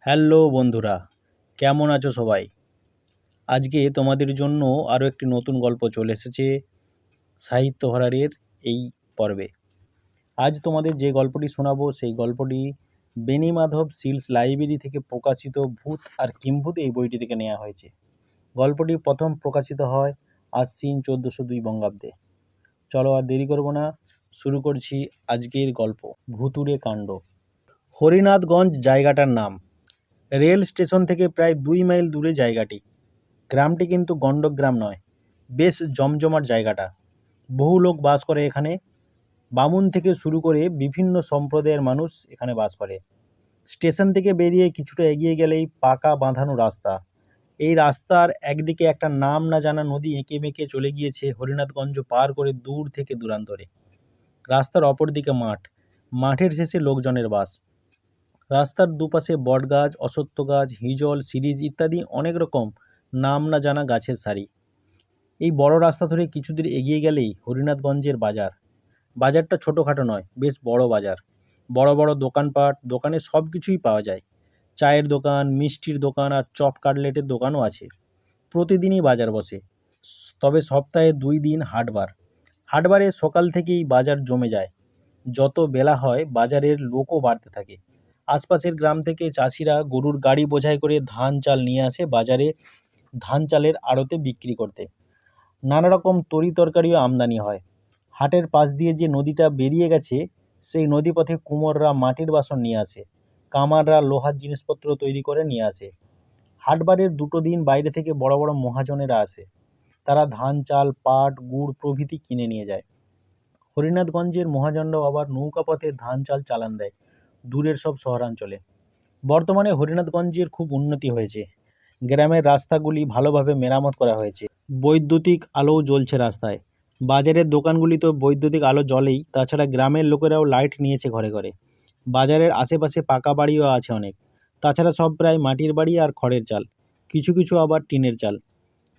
Hello বন্ধুরা, কেমন আছো সবাই? আজকে তোমাদের জন্য আরও একটি নতুন গল্প চলে এসেছে সাহিত্য হররের এই পর্বে। আজ তোমাদের যে গল্পটি শোনাবো সেই গল্পটি বেণীমাধব সিলস লাইব্রেরি থেকে প্রকাশিত ভূত আর কিম্ভূত এই বইটি থেকে নেওয়া হয়েছে। গল্পটি প্রথম প্রকাশিত হয় আশ্বিন 1402 বঙ্গাব্দে। চলো আর দেরি করব না, শুরু করছি আজকের গল্প ভুতুড়ে কাণ্ড। হরিনাথগঞ্জ জায়গাটার নাম। রেল স্টেশন থেকে প্রায় 2 মাইল দূরে জায়গাটি। গ্রামটি কিন্তু গণ্ডগ্রাম নয়, বেশ জমজমাট জায়গাটা। বহু লোক বাস করে এখানে। বামুন থেকে শুরু করে বিভিন্ন সম্প্রদায়ের মানুষ এখানে বাস করে। স্টেশন থেকে বেরিয়ে কিছুটা এগিয়ে গেলেই পাকা বাঁধানো রাস্তা। এই রাস্তার একদিকে একটা নাম না জানা নদী এঁকে বেঁকে চলে গিয়েছে হরিনাথগঞ্জ পার করে দূর থেকে দূরান্তরে। রাস্তার অপর দিকে মাঠ, মাঠের শেষে লোকজনের বাস। রাস্তার দুপাশে বটগাছ, অশ্বত্থ গাছ, হিজল, শিরীষ ইত্যাদি অনেক রকম নাম না জানা গাছের সারি। এই বড় রাস্তা ধরে কিছু দূর এগিয়ে গেলেই হরিনাথগঞ্জের বাজার। বাজারটা ছোটোখাটো নয়, বেশ বড় বাজার। বড় বড় দোকানপাট, দোকানে সব কিছুই পাওয়া যায়। চায়ের দোকান, মিষ্টির দোকান আর চপ কাটলেটের দোকানও আছে। প্রতিদিনই বাজার বসে, তবে সপ্তাহে 2 দিন হাটবার। হাটবারে সকাল থেকেই বাজার জমে যায়। যত বেলা হয় বাজারের লোকও বাড়তে থাকে। আশপাশের গ্রাম থেকে চাষিরা গরুর গাড়ি বোঝাই করে ধান চাল নিয়ে আসে বাজারে ধান চালের আড়তে বিক্রি করতে। নানা রকম তরি তরকারিও আমদানি হয়। হাটের পাশ দিয়ে যে নদীটা বেরিয়ে গেছে সেই নদীপথে কুমোররা মাটির বাসন নিয়ে আসে, কামাররা লোহার জিনিসপত্র তৈরি করে নিয়ে আসে। হাটবারের 2 দিন বাইরে থেকে বড় বড় মহাজনেরা আসে। তারা ধান চাল, পাট, গুড় প্রভৃতি কিনে নিয়ে যায়। হরিনাথগঞ্জের মহাজনরাও আবার নৌকা পথে ধান চাল চালান দেয় দূরের সব শহরাঞ্চলে। বর্তমানে হরিনাথগঞ্জের খুব উন্নতি হয়েছে। গ্রামের রাস্তাগুলি ভালোভাবে মেরামত করা হয়েছে। বৈদ্যুতিক আলোও জ্বলছে রাস্তায়। বাজারের দোকানগুলিতে বৈদ্যুতিক আলো জ্বলেই, তাছাড়া গ্রামের লোকেরাও লাইট নিয়েছে ঘরে ঘরে। বাজারের আশেপাশে পাকা বাড়িও আছে অনেক। তাছাড়া সব প্রায় মাটির বাড়ি আর খড়ের চাল, কিছু কিছু আবার টিনের চাল।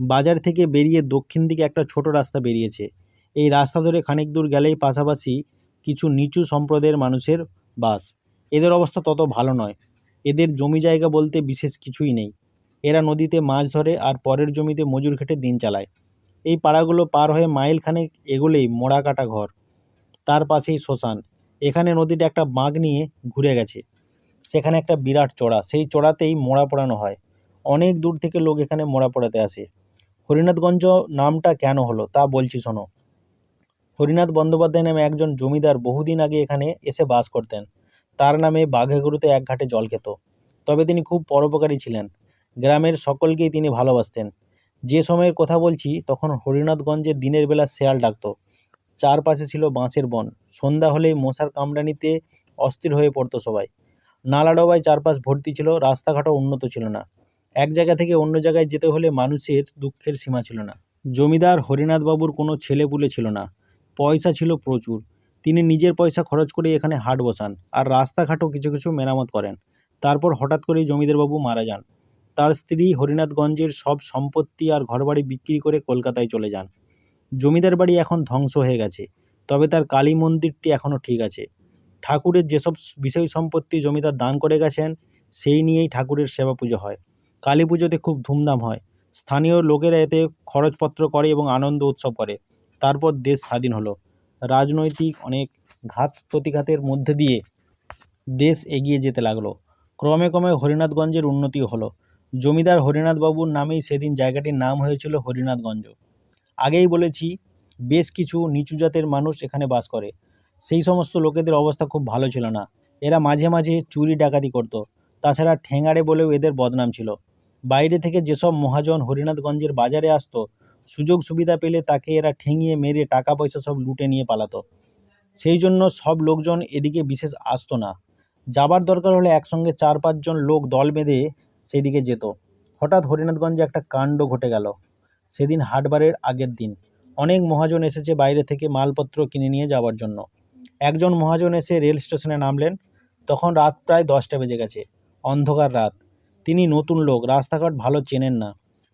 বাজার থেকে বেরিয়ে দক্ষিণ দিকে একটা ছোট রাস্তা বেরিয়েছে। এই রাস্তা ধরে খানিক দূর গেলেই পাশাপাশি কিছু নিচু সম্প্রদায়ের মানুষের বাস। এদের অবস্থা তত ভালো নয়। এদের জমি জায়গা বলতে বিশেষ কিছুই নেই। এরা নদীতে মাছ ধরে আর পরের জমিতে মজুর খেটে দিন চালায়। এই পাড়াগুলো পার হয়ে মাইল খানেক এগোলেই মোড়া কাটা ঘর, তার পাশেই শ্মশান। এখানে নদীটা একটা বাঁক নিয়ে ঘুরে গেছে। সেখানে একটা বিরাট চড়া, সেই চড়াতেই মোড়া পোড়ানো হয়। অনেক দূর থেকে লোক এখানে মোড়া পোড়াতে আসে। হরিনাথগঞ্জ নামটা কেন হলো তা বলছি শোনো। হরিনাথ বন্দ্যোপাধ্যায় নামে একজন জমিদার বহুদিন আগে এখানে এসে বাস করতেন। তার নামে বাঘেগরুতে এক ঘাটে জল খেত। তবে তিনি খুব পরোপকারী ছিলেন। গ্রামের সকলকেই তিনি ভালোবাসতেন। যে সময়ের কথা বলছি তখন হরিনাথগঞ্জে দিনের বেলা শেয়াল ডাকত। চারপাশে ছিল বাঁশের বন। সন্ধ্যা হলেই মশার কামড়ানিতে অস্থির হয়ে পড়তো সবাই। নালাডোবায় চারপাশ ভর্তি ছিল, রাস্তাঘাটও উন্নত ছিল না। এক জায়গা থেকে অন্য জায়গায় যেতে হলে মানুষের দুঃখের সীমা ছিল না। জমিদার হরিনাথবাবুর কোনো ছেলেপুলে ছিল না। পয়সা ছিল প্রচুর। তিনি নিজের পয়সা খরচ করে এখানে হাট বসান আর রাস্তাঘাটও কিছু কিছু মেরামত করেন। তারপর হঠাৎ করেই জমিদারবাবু মারা যান। তার স্ত্রী হরিনাথগঞ্জের সব সম্পত্তি আর ঘরবাড়ি বিক্রি করে কলকাতায় চলে যান। জমিদার বাড়ি এখন ধ্বংস হয়ে গেছে, তবে তার কালী মন্দিরটি এখনও ঠিক আছে। ঠাকুরের যেসব বিষয় সম্পত্তি জমিদার দান করে গেছেন সেই নিয়েই ঠাকুরের সেবা পুজো হয়। কালী পুজোতে খুব ধুমধাম হয়। স্থানীয় লোকেরা এতে খরচপত্র করে এবং আনন্দ উৎসব করে। তারপর দেশ স্বাধীন হলো। রাজনৈতিক অনেক ঘাত প্রতিঘাতের মধ্যে দিয়ে দেশ এগিয়ে যেতে লাগলো। ক্রমে ক্রমে হরিনাথগঞ্জের উন্নতি হলো। জমিদার হরিনাথবাবুর নামেই সেদিন জায়গাটির নাম হয়েছিল হরিনাথগঞ্জ। আগেই বলেছি, বেশ কিছু নিচু জাতের মানুষ এখানে বাস করে। সেই সমস্ত লোকেদের অবস্থা খুব ভালো ছিল না। এরা মাঝে মাঝে চুরি ডাকাতি করত। তাছাড়া ঠ্যাঙাড়ে বলেও এদের বদনাম ছিল। বাইরে থেকে যেসব মহাজন হরিনাথগঞ্জের বাজারে আসতো, সুযোগ সুবিধা পেলে তাকে এরা ঠেঙিয়ে মেরে টাকা পয়সা সব লুটে নিয়ে পালাতো। সেই জন্য সব লোকজন এদিকে বিশেষ আসতো না। যাবার দরকার হলে একসঙ্গে 4-5 জন লোক দল বেঁধে সেদিকে যেত। হঠাৎ হরিনাথগঞ্জে একটা কাণ্ড ঘটে গেল। সেদিন হাটবারের আগের দিন অনেক মহাজন এসেছে বাইরে থেকে মালপত্র কিনে নিয়ে যাওয়ার জন্য। একজন মহাজন এসে রেল স্টেশনে নামলেন। তখন রাত প্রায় 10টা বেজে গেছে, অন্ধকার রাত। তিনি নতুন লোক, রাস্তাঘাট ভালো চেনেন না।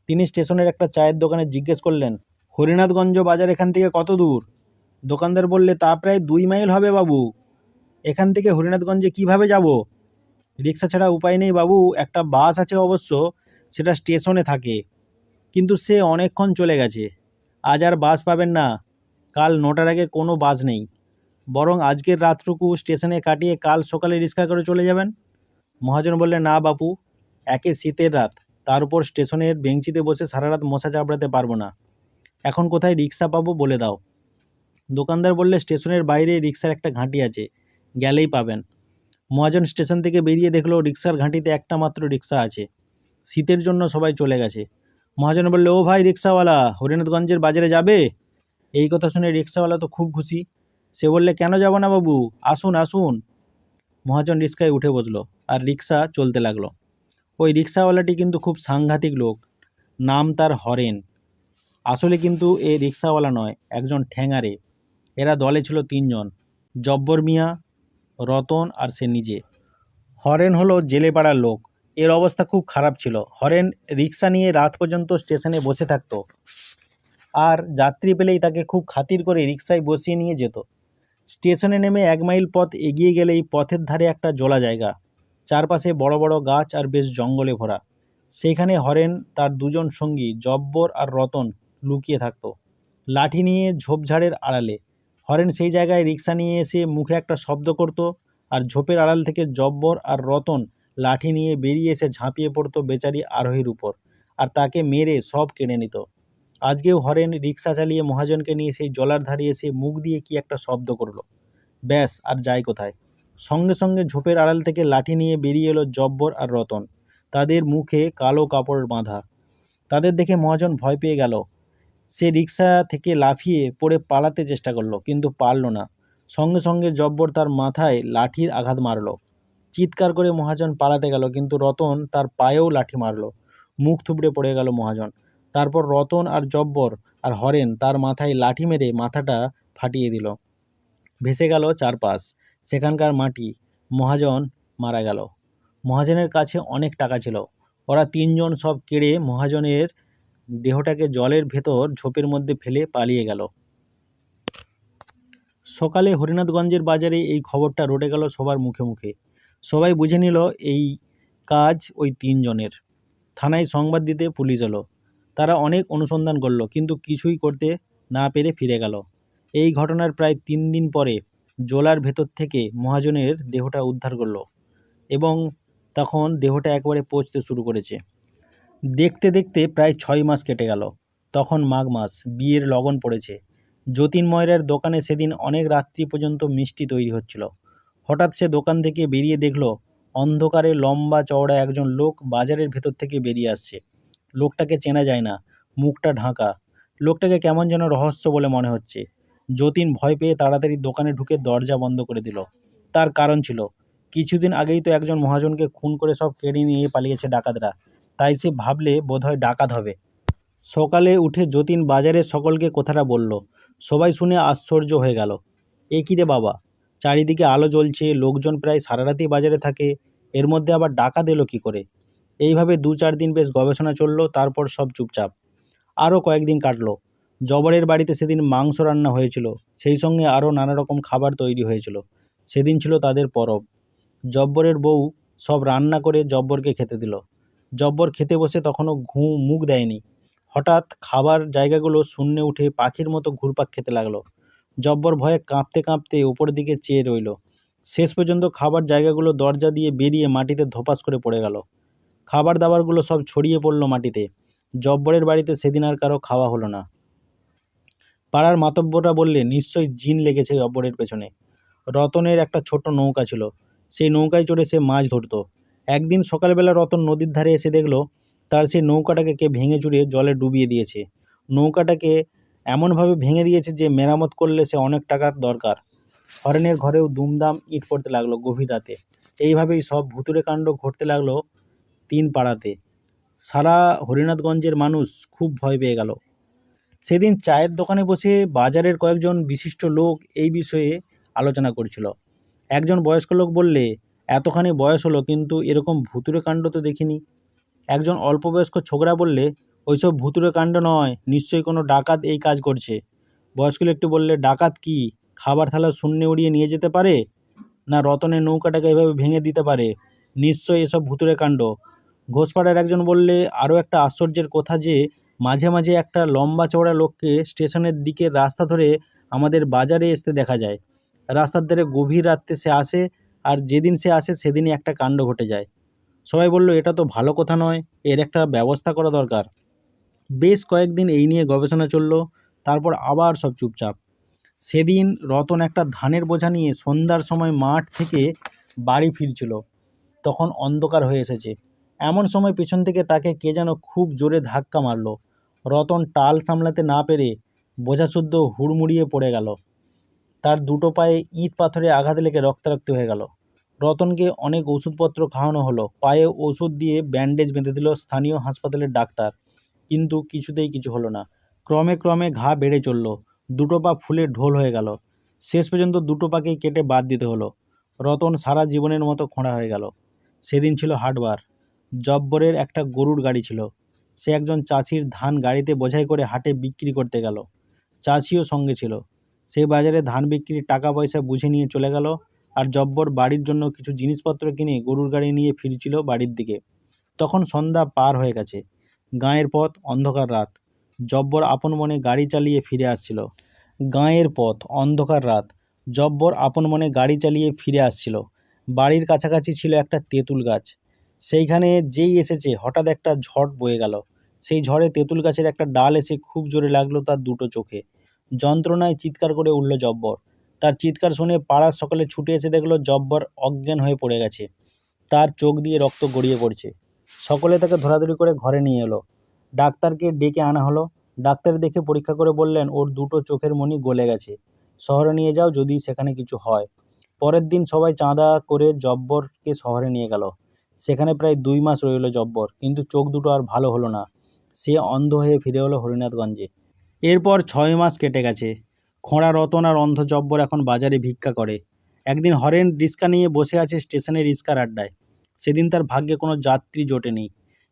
তিনি স্টেশনের একটা চায়ের দোকানে জিজ্ঞেস করলেন, হরিনাথগঞ্জ বাজার এখান থেকে কত দূর? দোকানদার বললে, তা প্রায় 2 মাইল হবে বাবু। এখান থেকে হরিনাথগঞ্জে কিভাবে যাব? রিক্সা ছাড়া উপায় নেই বাবু, একটা বাস আছে অবশ্য, সেটা স্টেশনে থাকে, কিন্তু সে অনেকক্ষণ চলে গেছে। আজ আর বাস পাবেন না, কাল 9টার আগে কোনো বাস নেই। বরং আজকের রাতটুকু স্টেশনে কাটিয়ে কাল সকালে রিক্সা করে চলে যাবেন। মহাজন বললেন, না বাপু, একে শীতের রাত, তার উপর স্টেশনের বেঞ্চিতে বসে সারা রাত মশা চাপড়াতে পারবো না। এখন কোথায় রিক্সা পাবো বলে দাও। দোকানদার বললে, স্টেশনের বাইরে রিক্সার একটা ঘাঁটি আছে, গেলেই পাবেন। মহাজন স্টেশন থেকে বেরিয়ে দেখলো রিক্সার ঘাঁটিতে একটা মাত্র রিক্সা আছে। শীতের জন্য সবাই চলে গেছে। মহাজন বললে, ও ভাই রিক্সাওয়ালা, হরিনাথগঞ্জের বাজারে যাবে? এই কথা শুনে রিক্সাওয়ালা তো খুব খুশি। সে বললে, কেন যাব না বাবু, আসুন আসুন। মহাজন রিক্সায় উঠে বসলো আর রিক্সা চলতে লাগলো। ওই রিক্সাওয়ালাটি কিন্তু খুব সাংঘাতিক লোক, নাম তার হরেন। আসলে কিন্তু এ রিক্সাওয়ালা নয়, একজন ঠ্যাঙারে। এরা দলে ছিল 3 জন, জব্বর মিয়া, রতন আর সে নিজে। হরেন হলো জেলে পাড়ার লোক। এর অবস্থা খুব খারাপ ছিল। হরেন রিক্সা নিয়ে রাত পর্যন্ত স্টেশনে বসে থাকতো, আর যাত্রী পেলেই তাকে খুব খাতির করে রিক্সায় বসিয়ে নিয়ে যেত। স্টেশনে নেমে 1 মাইল পথ এগিয়ে গেলেই পথের ধারে একটা জোলা জায়গা, চারপাশে বড় বড় গাছ আর বেশ জঙ্গলে ভরা। সেইখানে হরেন তার 2জন সঙ্গী জব্বর আর রতন লুকিয়ে থাকতো, লাঠি নিয়ে ঝোপঝাড়ের আড়ালে। হরেন সেই জায়গায় রিক্সা নিয়ে এসে মুখে একটা শব্দ করত, আর ঝোপের আড়াল থেকে জব্বর আর রতন লাঠি নিয়ে বেরিয়ে এসে ঝাঁপিয়ে পড়তো বেচারি আরোহীর উপর, আর তাকে মেরে সব কেড়ে নিত। আজকেও হরেন রিক্সা চালিয়ে মহাজনকে নিয়ে সেই জলার ধারে এসে মুখ দিয়ে কি একটা শব্দ করলো, ব্যাস, আর যায় কোথায়। সঙ্গে সঙ্গে ঝোপের আড়াল থেকে লাঠি নিয়ে বেরিয়ে এলো জব্বর আর রতন, তাদের মুখে কালো কাপড় বাঁধা। তাদের দেখে মহাজন ভয় পেয়ে গেল। সে রিক্সা থেকে লাফিয়ে পড়ে পালাতে চেষ্টা করলো, কিন্তু পারল না। সঙ্গে সঙ্গে জব্বর তার মাথায় লাঠির আঘাত মারল। চিৎকার করে মহাজন পালাতে গেল, কিন্তু রতন তার পায়েও লাঠি মারল। মুখ থুবড়ে পড়ে গেল মহাজন। তারপর রতন আর জব্বর আর হরেন তার মাথায় লাঠি মেরে মাথাটা ফাটিয়ে দিল। ভেসে গেল চারপাশ, সেখানকার মাটি। মহাজন মারা গেল। মহাজনের কাছে অনেক টাকা ছিল। ওরা 3 জন সব কেড়ে মহাজনের দেহটাকে জলের ভেতর ঝোপের মধ্যে ফেলে পালিয়ে গেল। সকালে হরিনাথগঞ্জের বাজারে এই খবরটা রটে গেল সবার মুখে মুখে। সবাই বুঝে নিল এই কাজ ওই 3 জনের। থানায় সংবাদ দিতে পুলিশ এলো। তারা অনেক অনুসন্ধান করলো, কিন্তু কিছুই করতে না পেরে ফিরে গেল। এই ঘটনার প্রায় 3 দিন পরে জোলার ভেতর থেকে মহাজনের দেহটা উদ্ধার করলো, এবং তখন দেহটা একবারে পচতে শুরু করেছে। দেখতে দেখতে প্রায় 6 মাস কেটে গেল। তখন মাঘ মাস, বিয়ের লগন পড়েছে। যতীন ময়রার দোকানে সেদিন অনেক রাত্রি পর্যন্ত মিষ্টি তৈরি হচ্ছিল। হঠাৎ সে দোকান থেকে বেরিয়ে দেখল অন্ধকারে লম্বা চওড়া একজন লোক বাজারের ভেতর থেকে বেরিয়ে আসছে। লোকটাকে চেনা যায় না, মুখটা ঢাকা। লোকটাকে কেমন যেন রহস্য বলে মনে হচ্ছে। যতীন ভয় পেয়ে তাড়াতাড়ি দোকানে ঢুকে দরজা বন্ধ করে দিল। তার কারণ ছিল, কিছুদিন আগেই তো একজন মহাজনকে খুন করে সব কেড়ে নিয়ে পালিয়েছে ডাকাতরা। তাই সে ভাবলে বোধহয় ডাকাত হবে। সকালে উঠে যতীন বাজারের সকলকে কথাটা বলল। সবাই শুনে আশ্চর্য হয়ে গেল। এ কী রে বাবা, চারিদিকে আলো জ্বলছে, লোকজন প্রায় সারা রাতই বাজারে থাকে, এর মধ্যে আবার ডাকাত এলো কী করে? এইভাবে 2-4 দিন বেশ গবেষণা চলল, তারপর সব চুপচাপ। আরও কয়েকদিন কাটলো। জবরের বাড়িতে সেদিন মাংস রান্না হয়েছিল, সেই সঙ্গে আরও নানা রকম খাবার তৈরি হয়েছিল। সেদিন ছিল তাদের পরব। জব্বরের বউ সব রান্না করে জব্বরকে খেতে দিল। জব্বর খেতে বসে তখনও মুখ দেয়নি। হঠাৎ খাবার জায়গাগুলো শূন্যে উঠে পাখির মতো ঘুরপাক খেতে লাগলো। জব্বর ভয়ে কাঁপতে কাঁপতে উপর দিকে চেয়ে রইল। শেষ পর্যন্ত খাবার জায়গাগুলো দরজা দিয়ে বেরিয়ে মাটিতে ধপাস করে পড়ে গেল। খাবার দাবারগুলো সব ছড়িয়ে পড়ল মাটিতে। জব্বরের বাড়িতে সেদিন আর কারো খাওয়া হলো না। পাড়ার মাতব্বররা বললে, নিশ্চয়ই জিন লেগেছে জব্বরের পেছনে। রতনের একটা ছোট নৌকা ছিল, সেই নৌকায় চড়ে সে মাছ ধরত। একদিন সকালবেলা রতন নদীর ধারে এসে দেখল তার সেই নৌকাটাকে কে ভেঙে চুরিয়ে জলে ডুবিয়ে দিয়েছে। নৌকাটাকে এমনভাবে ভেঙে দিয়েছে যে মেরামত করলে সে অনেক টাকার দরকার। হরেনের ঘরেও দুমদাম ইট পড়তে লাগলো গভীর রাতে। এইভাবেই সব ভুতুড়ে কাণ্ড ঘটতে লাগলো 3 পাড়াতে। সারা হরিনাথগঞ্জের মানুষ খুব ভয় পেয়ে গেল। সেদিন চায়ের দোকানে বসে বাজারের কয়েকজন বিশিষ্ট লোক এই বিষয়ে আলোচনা করছিল। একজন বয়স্ক লোক বললে, এতখানি বয়স হলো কিন্তু এরকম ভুতুড়ে কাণ্ড তো দেখিনি। একজন অল্পবয়স্ক ছোকরা বললে, ওইসব ভুতুড়ে কাণ্ড নয়, নিশ্চয়ই কোনো ডাকাত এই কাজ করছে। বয়স্ক লোকটি বললে, ডাকাত কি খাবার থালা শূন্যে উড়িয়ে নিয়ে যেতে পারে? না রতনের নৌকাটাকে এভাবে ভেঙে দিতে পারে? নিশ্চয়ই এসব ভুতুড়ে কাণ্ড। ঘোষপাড়ার একজন বললে, আরও একটা আশ্চর্যের কথা যে মাঝে মাঝে একটা লম্বা চওড়া লোককে স্টেশনের দিকের রাস্তা ধরে আমাদের বাজারে আসতে দেখা যায়। রাস্তার ধারে গভীর রাত্রে সে আসে, আর যেদিন সে আসে সেদিনই একটা কাণ্ড ঘটে যায়। সবাই বলল, এটা তো ভালো কথা নয়, এর একটা ব্যবস্থা করা দরকার। বেশ কয়েকদিন এই নিয়ে গবেষণা চলল, তারপর আবার সব চুপচাপ। সেদিন রতন একটা ধানের বোঝা নিয়ে সন্ধ্যার সময় মাঠ থেকে বাড়ি ফিরছিল। তখন অন্ধকার হয়ে এসেছে। এমন সময় পেছন থেকে তাকে কে যেন খুব জোরে ধাক্কা মারল। রতন টাল সামলাতে না পেরে বোঝাশুদ্ধ হুড়মুড়িয়ে পড়ে গেল। তার দুটো পায়ে ইট পাথরে আঘাত লেগে রক্তারক্ত হয়ে গেল। রতনকে অনেক ওষুধপত্র খাওয়ানো হলো, পায়ে ওষুধ দিয়ে ব্যান্ডেজ বেঁধে দিল স্থানীয় হাসপাতালের ডাক্তার, কিন্তু কিছুতেই কিছু হলো না। ক্রমে ক্রমে ঘা বেড়ে চলল, দুটো পা ফুলে ঢোল হয়ে গেল। শেষ পর্যন্ত দুটো পাকেই কেটে বাদ দিতে হলো। রতন সারা জীবনের মতো খোঁড়া হয়ে গেল। সেদিন ছিল হাটবার। জব্বরের একটা গরুর গাড়ি ছিল। সে একজন চাষির ধান গাড়িতে বোঝাই করে হাটে বিক্রি করতে গেল। চাষিও সঙ্গে ছিল। সে বাজারে ধান বিক্রির টাকা পয়সা বুঝে নিয়ে চলে গেল, আর জব্বর বাড়ির জন্য কিছু জিনিসপত্র কিনে গরুর গাড়ি নিয়ে ফিরছিল বাড়ির দিকে। তখন সন্ধ্যা পার হয়ে গেছে। গাঁয়ের পথ, অন্ধকার রাত। জব্বর আপন মনে গাড়ি চালিয়ে ফিরে আসছিল। গাঁয়ের পথ, অন্ধকার রাত। জব্বর আপন মনে গাড়ি চালিয়ে ফিরে আসছিল। বাড়ির কাছাকাছি ছিল একটা তেঁতুল গাছ। সেইখানে যেই এসেছে হঠাৎ একটা ঝড় বয়ে গেল। সেই ঝড়ে তেঁতুল গাছের একটা ডাল এসে খুব জোরে লাগলো তার দুটো চোখে। যন্ত্রণায় চিৎকার করে উঠল জব্বর। তার চিৎকার শুনে পাড়ার সকলে ছুটে এসে দেখলো জব্বর অজ্ঞান হয়ে পড়ে গেছে। তার চোখ দিয়ে রক্ত গড়িয়ে পড়ছে। সকলে তাকে ধরাধরি করে ঘরে নিয়ে এলো। ডাক্তারকে ডেকে আনা হলো। ডাক্তার দেখে পরীক্ষা করে বললেন, ওর দুটো চোখের মণি গলে গেছে। শহরে নিয়ে যাও যদি সেখানে কিছু হয়। পরের দিন সবাই চাঁদা করে জব্বরকে শহরে নিয়ে গেল। সেখানে প্রায় 2 মাস রইল জব্বর, কিন্তু চোখ দুটো আর ভালো হলো না। সে অন্ধ হয়ে ফিরে হলো হরিনাথগঞ্জে। এরপর 6 মাস কেটে গেছে। খোঁড়া রতন আর অন্ধ জব্বর এখন বাজারে ভিক্ষা করে। একদিন হরেন রিক্সা নিয়ে বসে আছে স্টেশনের রিক্সার আড্ডায়। সেদিন তার ভাগ্যে কোনো যাত্রী জোটেনি।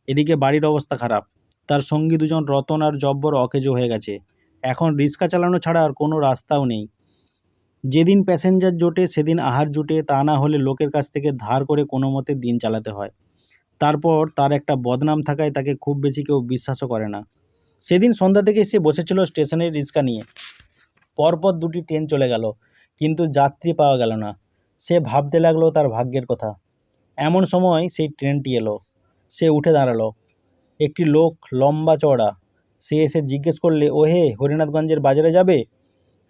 এদিকে বাড়ির অবস্থা খারাপ। তার সঙ্গী দুজন রতন আর জব্বর অকেজো হয়ে গেছে। এখন রিক্সা চালানো ছাড়া আর কোনো রাস্তাও নেই। যেদিন প্যাসেঞ্জার জোটে সেদিন আহার জুটে, তা না হলে লোকের কাছ থেকে ধার করে কোনো মতে দিন চালাতে হয়। তারপর তার একটা বদনাম থাকায় তাকে খুব বেশি কেউ বিশ্বাসও করে না। সেদিন সন্ধ্যা থেকে সে বসেছিল স্টেশনের রিক্সা নিয়ে। পরপর 2টি ট্রেন চলে গেল, কিন্তু যাত্রী পাওয়া গেল না। সে ভাবতে লাগলো তার ভাগ্যের কথা। এমন সময় সেই ট্রেনটি এলো। সে উঠে দাঁড়ালো। একটি লোক, লম্বা চওড়া। সে এসে জিজ্ঞেস করলে, ও হে, হরিনাথগঞ্জের বাজারে যাবে?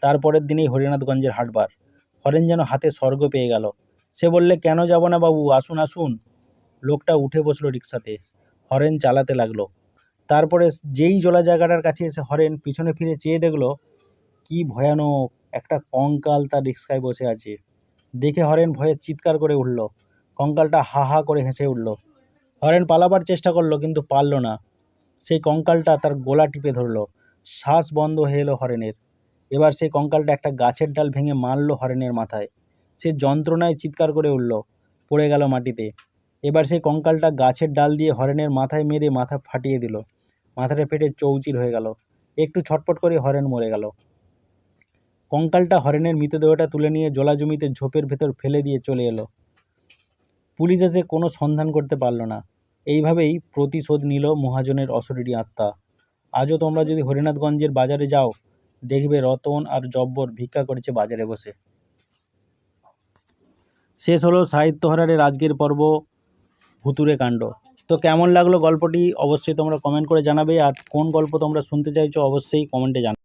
তারপরের দিনেই হরিনাথগঞ্জের হাটবার। হরেন যেন হাতে স্বর্গ পেয়ে গেল। সে বললে, কেন যাব না বাবু, আসুন আসুন। লোকটা উঠে বসলো রিক্সাতে। হরেন চালাতে লাগলো। তারপরে যেই জলা জায়গাটার কাছে এসে হরেন পিছনে ফিরে চেয়ে দেখলো, কি ভয়ানক একটা কঙ্কাল তার রিক্সায় বসে আছে। দেখে হরেন ভয়ে চিৎকার করে উঠল। কঙ্কালটা হা হা করে হেসে উঠল। হরেন পালাবার চেষ্টা করলো, কিন্তু পারল না। সেই কঙ্কালটা তার গলা টিপে ধরল। শ্বাস বন্ধ হয়ে এলো হরেনের। এবার সেই কঙ্কালটা একটা গাছের ডাল ভেঙে মারল হরেনের মাথায়। সে যন্ত্রণায় চিৎকার করে উঠল, পড়ে গেল মাটিতে। এবার সেই কঙ্কালটা গাছের ডাল দিয়ে হরেনের মাথায় মেরে মাথা ফাটিয়ে দিল। মাথাটা ফেটে চৌচির হয়ে গেল। একটু ছটপট করে হরেন মরে গেল। কঙ্কালটা হরেনের মৃতদেহটা তুলে নিয়ে জলা জমিতে ঝোপের ভেতর ফেলে দিয়ে চলে এলো। পুলিশ এসে কোনো সন্ধান করতে পারল না। এইভাবেই প্রতিশোধ নিল মহাজনের অশরীরী আত্মা। আজও তোমরা যদি হরিনাথগঞ্জের বাজারে যাও, দেখবে রতন আর জব্বর ভিক্ষা করেছে বাজারে বসে। শেষ হলো সাহিত্য হররের আজকের পর্ব, ভুতুড়ে কাণ্ড। তো কেমন লাগলো গল্পটি অবশ্যই তোমরা কমেন্ট করে জানাবে, আর কোন গল্প তোমরা শুনতে চাইছো অবশ্যই কমেন্টে জানাবে।